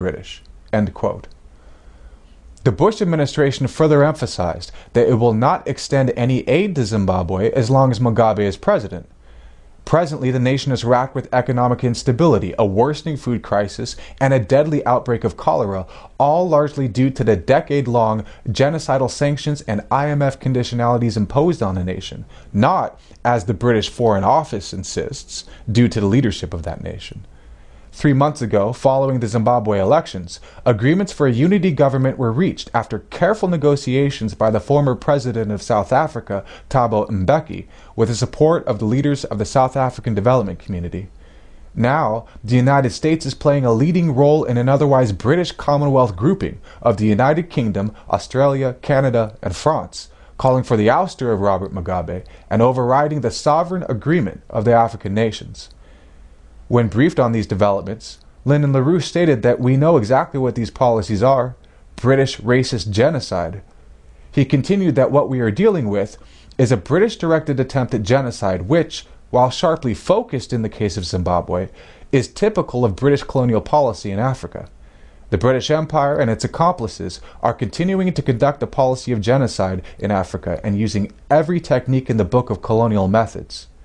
British." End quote. The Bush administration further emphasized that it will not extend any aid to Zimbabwe as long as Mugabe is president. Presently, the nation is racked with economic instability, a worsening food crisis, and a deadly outbreak of cholera, all largely due to the decade-long genocidal sanctions and IMF conditionalities imposed on the nation, not, as the British Foreign Office insists, due to the leadership of that nation. 3 months ago, following the Zimbabwe elections, agreements for a unity government were reached after careful negotiations by the former president of South Africa, Thabo Mbeki, with the support of the leaders of the South African development community. Now, the United States is playing a leading role in an otherwise British Commonwealth grouping of the United Kingdom, Australia, Canada, and France, calling for the ouster of Robert Mugabe and overriding the sovereign agreement of the African nations. When briefed on these developments, Lyndon LaRouche stated that we know exactly what these policies are: British racist genocide. He continued that what we are dealing with is a British-directed attempt at genocide which, while sharply focused in the case of Zimbabwe, is typical of British colonial policy in Africa. The British Empire and its accomplices are continuing to conduct a policy of genocide in Africa and using every technique in the book of colonial methods.